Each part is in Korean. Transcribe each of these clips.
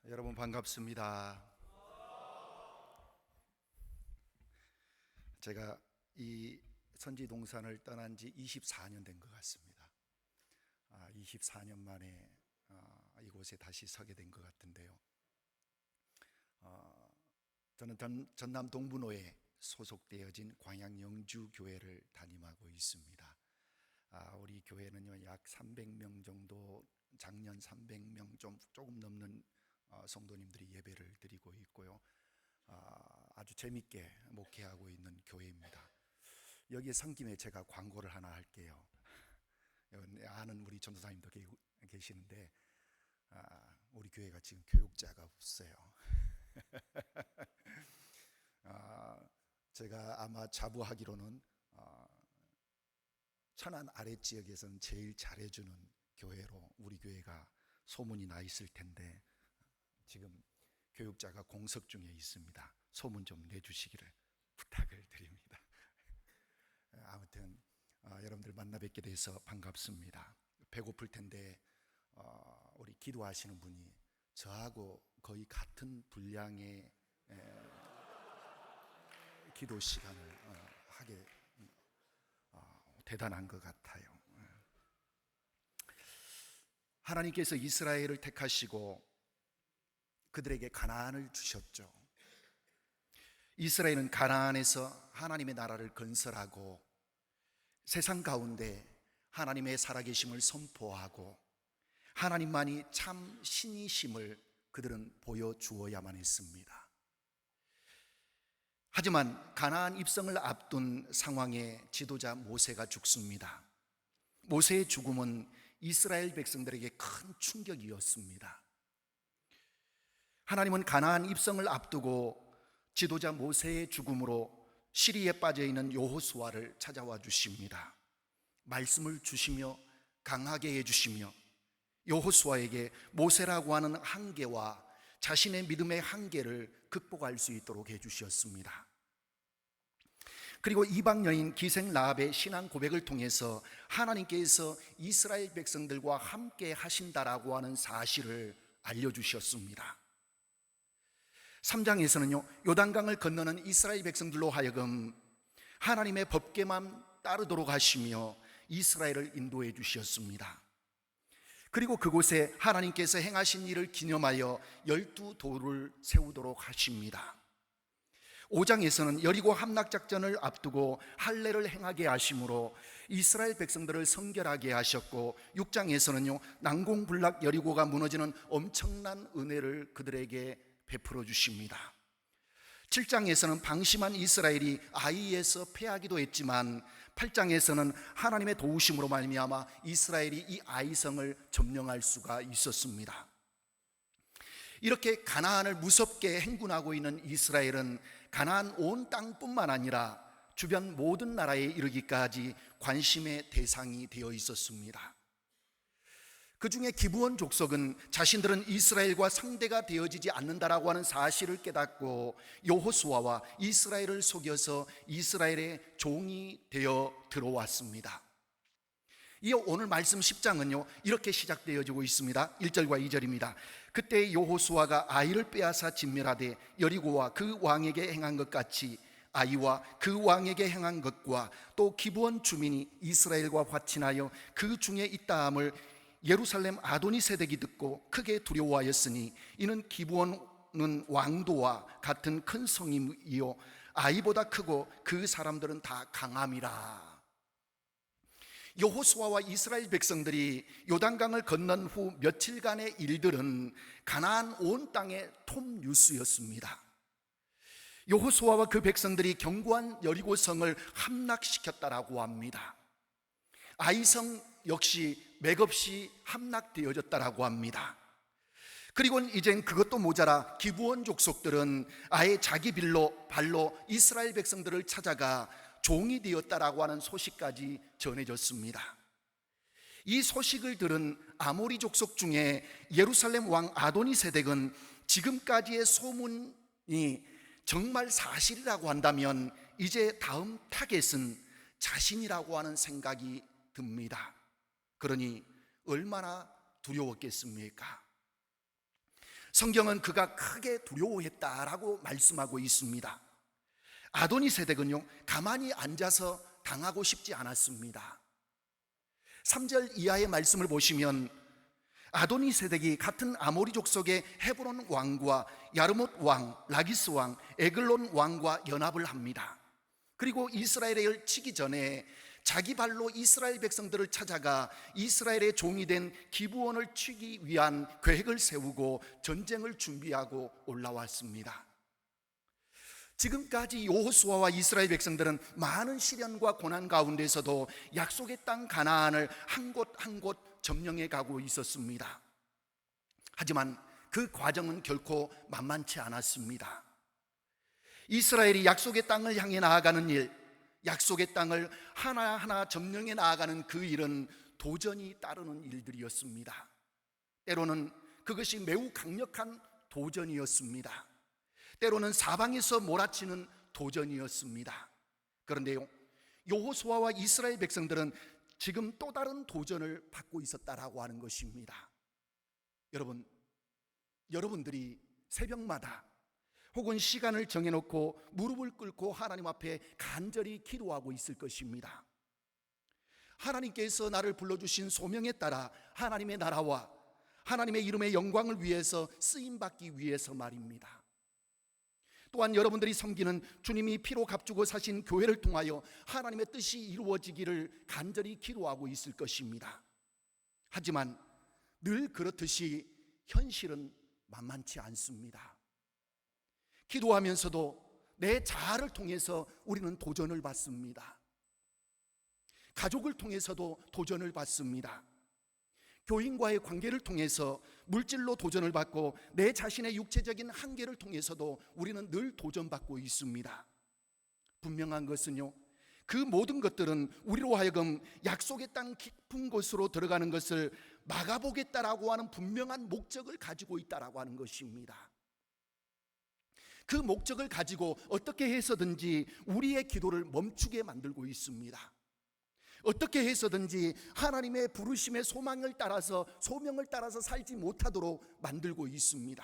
여러분 반갑습니다. 제가 이 선지동산을 떠난 지 24년 된 것 같습니다. 24년 만에 이곳에 다시 서게 된 것 같은데요. 저는 전남 동분호에 소속되어진 광양영주교회를 담임하고 있습니다. 우리 교회는요 약 300명 정도, 작년 300명 조금 넘는 성도님들이 예배를 드리고 있고요. 아주 재밌게 목회하고 있는 교회입니다. 여기에 선 김에 제가 광고를 하나 할게요. 아는 우리 전도사님도 계시는데 우리 교회가 지금 교육자가 없어요. 제가 아마 자부하기로는 천안 아랫지역에서는 제일 잘해주는 교회로 우리 교회가 소문이 나 있을 텐데 지금 교육자가 공석 중에 있습니다. 소문 좀 내주시기를 부탁을 드립니다. 아무튼 여러분들 만나 뵙게 돼서 반갑습니다. 배고플 텐데 우리 기도하시는 분이 저하고 거의 같은 분량의 기도 시간을 하게 대단한 것 같아요. 하나님께서 이스라엘을 택하시고 그들에게 가나안을 주셨죠. 이스라엘은 가나안에서 하나님의 나라를 건설하고 세상 가운데 하나님의 살아계심을 선포하고 하나님만이 참 신이심을 그들은 보여주어야만 했습니다. 하지만 가나안 입성을 앞둔 상황에 지도자 모세가 죽습니다. 모세의 죽음은 이스라엘 백성들에게 큰 충격이었습니다. 하나님은 가나안 입성을 앞두고 지도자 모세의 죽음으로 시리에 빠져있는 여호수아를 찾아와 주십니다. 말씀을 주시며 강하게 해주시며 여호수아에게 모세라고 하는 한계와 자신의 믿음의 한계를 극복할 수 있도록 해주셨습니다. 그리고 이방 여인 기생 라합의 신앙 고백을 통해서 하나님께서 이스라엘 백성들과 함께 하신다라고 하는 사실을 알려주셨습니다. 3장에서는요 요단강을 건너는 이스라엘 백성들로 하여금 하나님의 법궤만 따르도록 하시며 이스라엘을 인도해 주셨습니다. 그리고 그곳에 하나님께서 행하신 일을 기념하여 12돌을 세우도록 하십니다. 5장에서는 여리고 함락작전을 앞두고 할례를 행하게 하심으로 이스라엘 백성들을 성결하게 하셨고 6장에서는요 난공불락 여리고가 무너지는 엄청난 은혜를 그들에게 베풀어 주십니다. 7장에서는 방심한 이스라엘이 아이에서 패하기도 했지만 8장에서는 하나님의 도우심으로 말미암아 이스라엘이 이 아이성을 점령할 수가 있었습니다. 이렇게 가나안을 무섭게 행군하고 있는 이스라엘은 가나안 온 땅뿐만 아니라 주변 모든 나라에 이르기까지 관심의 대상이 되어 있었습니다. 그 중에 기브온 족속은 자신들은 이스라엘과 상대가 되어지지 않는다라고 하는 사실을 깨닫고 여호수아와 이스라엘을 속여서 이스라엘의 종이 되어 들어왔습니다. 이어 오늘 말씀 10장은요 이렇게 시작되어지고 있습니다. 1절과 2절입니다. 그때 여호수아가 아이를 빼앗아 진멸하되 여리고와 그 왕에게 행한 것 같이 아이와 그 왕에게 행한 것과 또 기브온 주민이 이스라엘과 화친하여 그 중에 있다함을 예루살렘 아도니세덱이 듣고 크게 두려워하였으니 이는 기브온은 왕도와 같은 큰 성이요 아이보다 크고 그 사람들은 다 강함이라. 여호수아와 이스라엘 백성들이 요단강을 건넌 후 며칠간의 일들은 가나안 온 땅의 톱 뉴스였습니다. 여호수아와 그 백성들이 견고한 여리고성을 함락시켰다라고 합니다. 아이성 역시 맥없이 함락되어졌다라고 합니다. 그리고 이젠 그것도 모자라 기브온 족속들은 아예 자기 발로 이스라엘 백성들을 찾아가 종이 되었다라고 하는 소식까지 전해졌습니다. 이 소식을 들은 아모리 족속 중에 예루살렘 왕 아도니세덱은 지금까지의 소문이 정말 사실이라고 한다면 이제 다음 타겟은 자신이라고 하는 생각이 듭니다. 그러니 얼마나 두려웠겠습니까? 성경은 그가 크게 두려워했다라고 말씀하고 있습니다. 아도니세덱은요, 가만히 앉아서 당하고 싶지 않았습니다. 3절 이하의 말씀을 보시면 아도니세덱이 같은 아모리족 속의 헤브론 왕과 야르못 왕, 라기스 왕, 에글론 왕과 연합을 합니다. 그리고 이스라엘을 치기 전에 자기 발로 이스라엘 백성들을 찾아가 이스라엘의 종이 된 기브온을 치기 위한 계획을 세우고 전쟁을 준비하고 올라왔습니다. 지금까지 여호수아와 이스라엘 백성들은 많은 시련과 고난 가운데서도 약속의 땅 가나안을 한 곳 한 곳 점령해 가고 있었습니다. 하지만 그 과정은 결코 만만치 않았습니다. 이스라엘이 약속의 땅을 향해 나아가는 일, 약속의 땅을 하나하나 점령해 나아가는 그 일은 도전이 따르는 일들이었습니다. 때로는 그것이 매우 강력한 도전이었습니다. 때로는 사방에서 몰아치는 도전이었습니다. 그런데요, 여호수아와 이스라엘 백성들은 지금 또 다른 도전을 받고 있었다라고 하는 것입니다. 여러분들이 새벽마다 혹은 시간을 정해놓고 무릎을 꿇고 하나님 앞에 간절히 기도하고 있을 것입니다. 하나님께서 나를 불러주신 소명에 따라 하나님의 나라와 하나님의 이름의 영광을 위해서 쓰임받기 위해서 말입니다. 또한 여러분들이 섬기는 주님이 피로 값주고 사신 교회를 통하여 하나님의 뜻이 이루어지기를 간절히 기도하고 있을 것입니다. 하지만 늘 그렇듯이 현실은 만만치 않습니다. 기도하면서도 내 자아를 통해서 우리는 도전을 받습니다. 가족을 통해서도 도전을 받습니다. 교인과의 관계를 통해서 물질로 도전을 받고 내 자신의 육체적인 한계를 통해서도 우리는 늘 도전받고 있습니다. 분명한 것은요, 그 모든 것들은 우리로 하여금 약속의 땅 깊은 곳으로 들어가는 것을 막아보겠다라고 하는 분명한 목적을 가지고 있다라고 하는 것입니다. 그 목적을 가지고 어떻게 해서든지 우리의 기도를 멈추게 만들고 있습니다. 어떻게 해서든지 하나님의 부르심의 소명을 따라서 살지 못하도록 만들고 있습니다.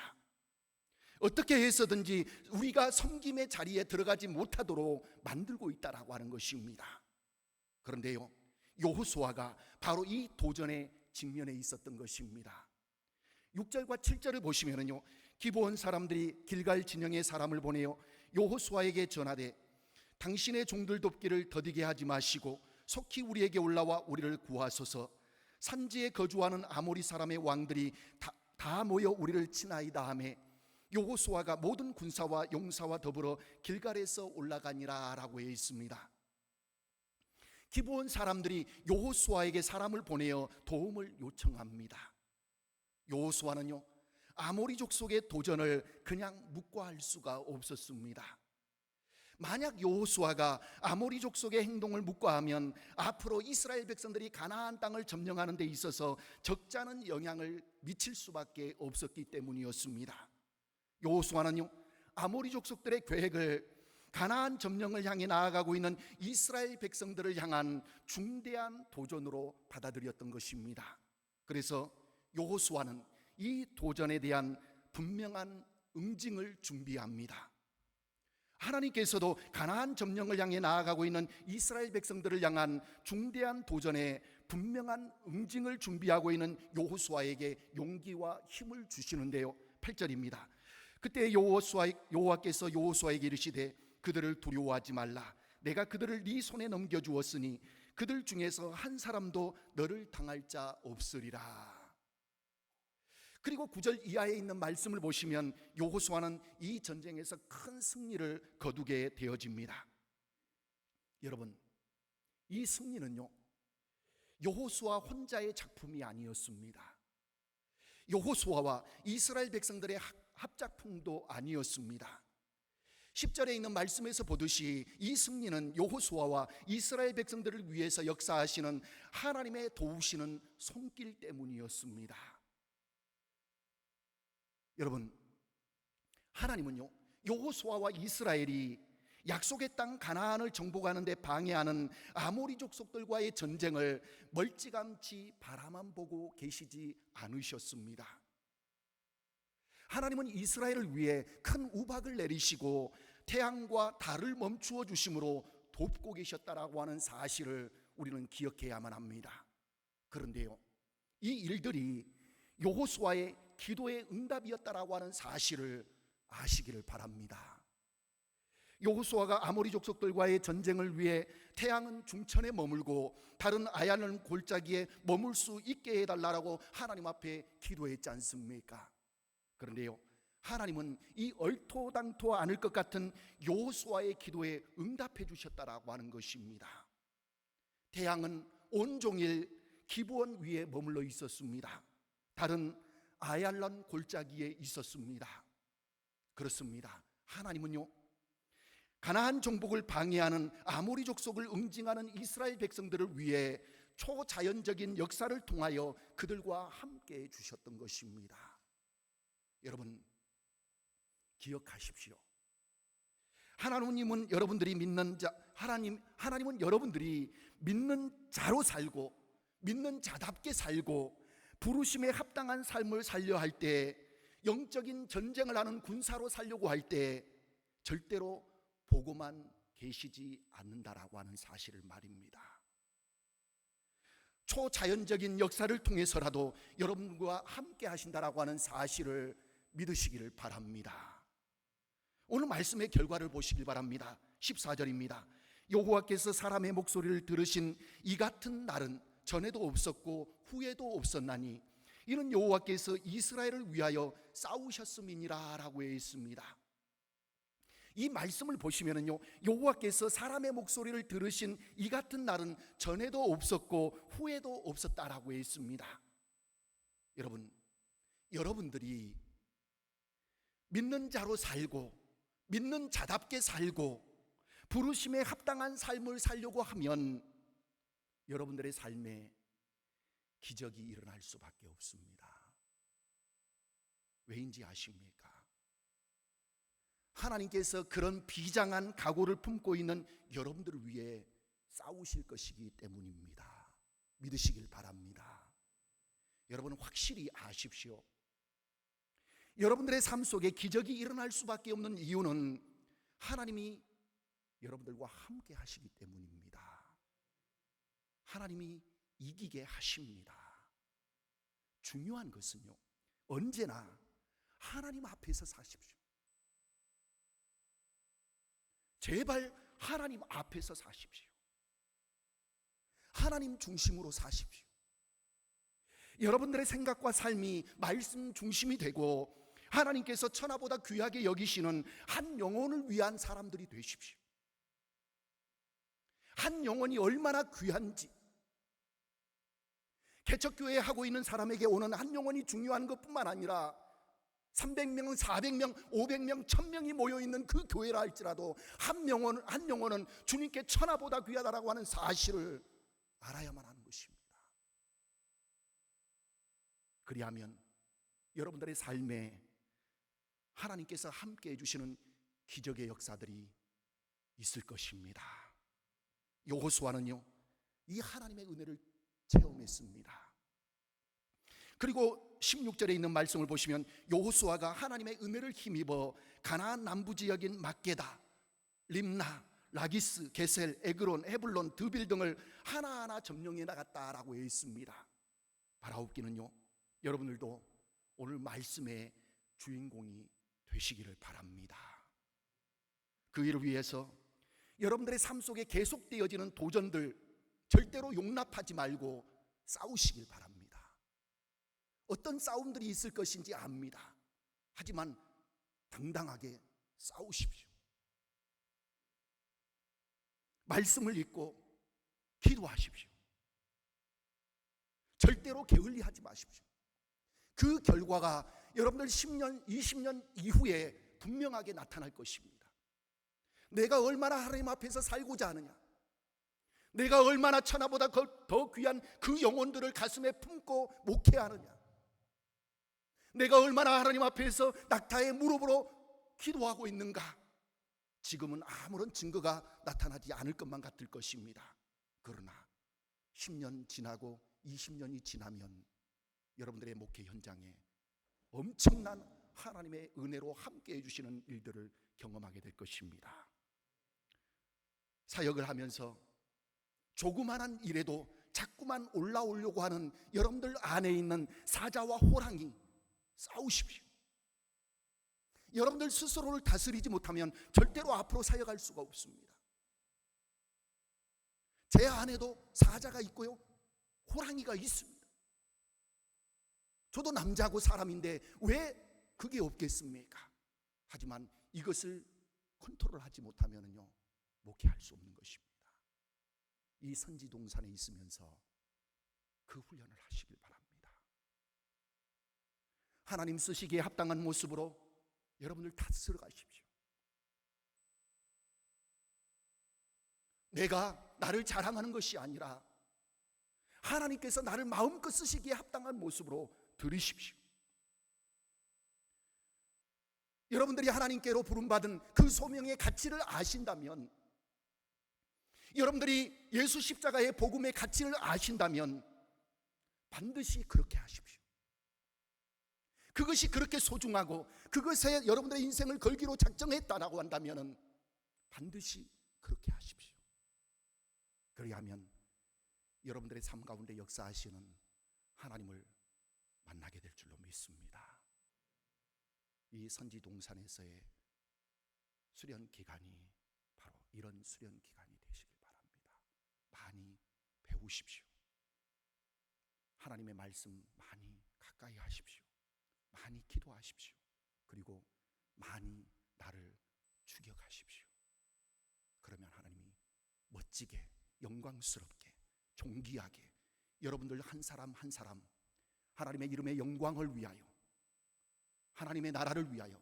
어떻게 해서든지 우리가 섬김의 자리에 들어가지 못하도록 만들고 있다라고 하는 것입니다. 그런데요, 여호수아가 바로 이 도전에 직면해 있었던 것입니다. 6절과 7절을 보시면요, 기브온 사람들이 길갈 진영에 사람을 보내어 여호수아에게 전하되 당신의 종들 돕기를 더디게 하지 마시고 속히 우리에게 올라와 우리를 구하소서. 산지에 거주하는 아모리 사람의 왕들이 다 모여 우리를 치나이다 하매 여호수아가 모든 군사와 용사와 더불어 길갈에서 올라가니라 라고 해 있습니다. 기브온 사람들이 여호수아에게 사람을 보내어 도움을 요청합니다. 여호수아는요, 아모리 족속의 도전을 그냥 묵과할 수가 없었습니다. 만약 여호수아가 아모리 족속의 행동을 묵과하면 앞으로 이스라엘 백성들이 가나안 땅을 점령하는 데 있어서 적잖은 영향을 미칠 수밖에 없었기 때문이었습니다. 여호수아는요, 아모리 족속들의 계획을 가나안 점령을 향해 나아가고 있는 이스라엘 백성들을 향한 중대한 도전으로 받아들였던 것입니다. 그래서 여호수아는 이 도전에 대한 분명한 응징을 준비합니다. 하나님께서도 가나안 점령을 향해 나아가고 있는 이스라엘 백성들을 향한 중대한 도전에 분명한 응징을 준비하고 있는 여호수아에게 용기와 힘을 주시는데요, 8절입니다. 그때 여호와께서 여호수아에게 이르시되 그들을 두려워하지 말라. 내가 그들을 네 손에 넘겨주었으니 그들 중에서 한 사람도 너를 당할 자 없으리라. 그리고 9절 이하에 있는 말씀을 보시면 여호수아는 이 전쟁에서 큰 승리를 거두게 되어집니다. 여러분, 이 승리는요, 여호수아 혼자의 작품이 아니었습니다. 여호수아와 이스라엘 백성들의 합작품도 아니었습니다. 10절에 있는 말씀에서 보듯이 이 승리는 여호수아와 이스라엘 백성들을 위해서 역사하시는 하나님의 도우시는 손길 때문이었습니다. 여러분, 하나님은요, 여호수아와 이스라엘이 약속의 땅 가나안을 정복하는 데 방해하는 아모리 족속들과의 전쟁을 멀찌감치 바라만 보고 계시지 않으셨습니다. 하나님은 이스라엘을 위해 큰 우박을 내리시고 태양과 달을 멈추어 주심으로 돕고 계셨다라고 하는 사실을 우리는 기억해야만 합니다. 그런데요, 이 일들이 여호수아의 기도의 응답이었다라고 하는 사실을 아시기를 바랍니다. 여호수아가 아모리 족속들과의 전쟁을 위해 태양은 중천에 머물고 달은 아얄론 골짜기에 머물 수 있게 해달라고 하나님 앞에 기도했지 않습니까? 그런데요, 하나님은 이 얼토당토 않을 것 같은 여호수아의 기도에 응답해 주셨다라고 하는 것입니다. 태양은 온종일 기브온 위에 머물러 있었습니다. 달은 아얄론 골짜기에 있었습니다. 그렇습니다. 하나님은요, 가나안 정복을 방해하는 아모리 족속을 응징하는 이스라엘 백성들을 위해 초자연적인 역사를 통하여 그들과 함께 해 주셨던 것입니다. 여러분, 기억하십시오. 하나님은 여러분들이 믿는 자, 하나님은 여러분들이 믿는 자로 살고 믿는 자답게 살고 부르심에 합당한 삶을 살려 할 때, 영적인 전쟁을 하는 군사로 살려고 할 때 절대로 보고만 계시지 않는다라고 하는 사실을 말입니다. 초자연적인 역사를 통해서라도 여러분과 함께 하신다라고 하는 사실을 믿으시기를 바랍니다. 오늘 말씀의 결과를 보시길 바랍니다. 14절입니다. 여호와께서 사람의 목소리를 들으신 이 같은 날은 전에도 없었고 후에도 없었나니 이는 여호와께서 이스라엘을 위하여 싸우셨음이니라 라고 했습니다. 이 말씀을 보시면은요, 여호와께서 사람의 목소리를 들으신 이 같은 날은 전에도 없었고 후에도 없었다라고 했습니다. 여러분들이 믿는 자로 살고 믿는 자답게 살고 부르심에 합당한 삶을 살려고 하면 여러분들의 삶에 기적이 일어날 수밖에 없습니다. 왜인지 아십니까? 하나님께서 그런 비장한 각오를 품고 있는 여러분들을 위해 싸우실 것이기 때문입니다. 믿으시길 바랍니다. 여러분, 확실히 아십시오. 여러분들의 삶 속에 기적이 일어날 수밖에 없는 이유는 하나님이 여러분들과 함께 하시기 때문입니다. 하나님이 이기게 하십니다. 중요한 것은요, 언제나 하나님 앞에서 사십시오. 제발 하나님 앞에서 사십시오. 하나님 중심으로 사십시오. 여러분들의 생각과 삶이 말씀 중심이 되고 하나님께서 천하보다 귀하게 여기시는 한 영혼을 위한 사람들이 되십시오. 한 영혼이 얼마나 귀한지, 개척교회 하고 있는 사람에게 오는 한 영혼이 중요한 것뿐만 아니라 300명, 400명, 500명, 1000명이 모여있는 그 교회라 할지라도 한 영혼은 주님께 천하보다 귀하다라고 하는 사실을 알아야만 하는 것입니다. 그리하면 여러분들의 삶에 하나님께서 함께 해주시는 기적의 역사들이 있을 것입니다. 여호수아는요, 이 하나님의 은혜를 체험했습니다. 그리고 16절에 있는 말씀을 보시면 여호수아가 하나님의 은혜를 힘입어 가나안 남부 지역인 막게다, 림나, 라기스, 게셀, 에그론, 헤블론, 드빌 등을 하나하나 점령해 나갔다라고 되어 있습니다. 바라옵기는요, 여러분들도 오늘 말씀의 주인공이 되시기를 바랍니다. 그 일을 위해서 여러분들의 삶 속에 계속되어지는 도전들 절대로 용납하지 말고 싸우시길 바랍니다. 어떤 싸움들이 있을 것인지 압니다. 하지만 당당하게 싸우십시오. 말씀을 읽고 기도하십시오. 절대로 게을리하지 마십시오. 그 결과가 여러분들 10년, 20년 이후에 분명하게 나타날 것입니다. 내가 얼마나 하나님 앞에서 살고자 하느냐, 내가 얼마나 천하보다 더 귀한 그 영혼들을 가슴에 품고 목회하느냐, 내가 얼마나 하나님 앞에서 낙타의 무릎으로 기도하고 있는가, 지금은 아무런 증거가 나타나지 않을 것만 같을 것입니다. 그러나 10년 지나고 20년이 지나면 여러분들의 목회 현장에 엄청난 하나님의 은혜로 함께 해주시는 일들을 경험하게 될 것입니다. 사역을 하면서 조그만한 일에도 자꾸만 올라오려고 하는 여러분들 안에 있는 사자와 호랑이 싸우십시오. 여러분들 스스로를 다스리지 못하면 절대로 앞으로 사역할 수가 없습니다. 제 안에도 사자가 있고요, 호랑이가 있습니다. 저도 남자고 사람인데 왜 그게 없겠습니까? 하지만 이것을 컨트롤하지 못하면요, 목회할 수 없는 것입니다. 이 선지동산에 있으면서 그 훈련을 하시길 바랍니다. 하나님 쓰시기에 합당한 모습으로 여러분들 다스려 가십시오. 내가 나를 자랑하는 것이 아니라 하나님께서 나를 마음껏 쓰시기에 합당한 모습으로 들으십시오. 여러분들이 하나님께로 부름받은 그 소명의 가치를 아신다면, 여러분들이 예수 십자가의 복음의 가치를 아신다면 반드시 그렇게 하십시오. 그것이 그렇게 소중하고 그것에 여러분들의 인생을 걸기로 작정했다라고 한다면 반드시 그렇게 하십시오. 그리하면 여러분들의 삶 가운데 역사하시는 하나님을 만나게 될 줄로 믿습니다. 이 선지동산에서의 수련 기간이 바로 이런 수련 기간이 되시길 바랍니다. 많이 배우십시오. 하나님의 말씀 많이 가까이 하십시오. 많이 기도하십시오. 그리고 많이 나를 추격하십시오. 그러면 하나님이 멋지게, 영광스럽게, 존귀하게 여러분들 한 사람 한 사람 하나님의 이름의 영광을 위하여, 하나님의 나라를 위하여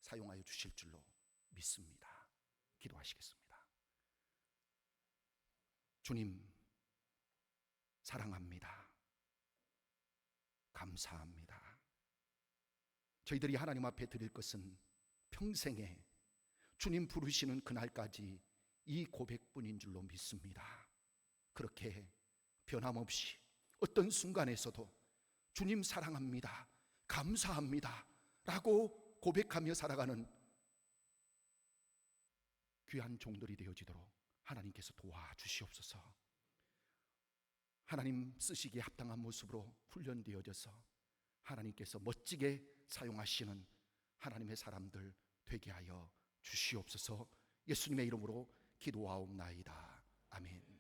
사용하여 주실 줄로 믿습니다. 기도하시겠습니다. 주님, 사랑합니다. 감사합니다. 저희들이 하나님 앞에 드릴 것은 평생에 주님 부르시는 그날까지 이 고백뿐인 줄로 믿습니다. 그렇게 변함없이 어떤 순간에서도 주님 사랑합니다, 감사합니다 라고 고백하며 살아가는 귀한 종들이 되어지도록 하나님께서 도와주시옵소서. 하나님 쓰시기에 합당한 모습으로 훈련되어져서 하나님께서 멋지게 사용하시는 하나님의 사람들 되게 하여 주시옵소서. 예수님의 이름으로 기도하옵나이다. 아멘.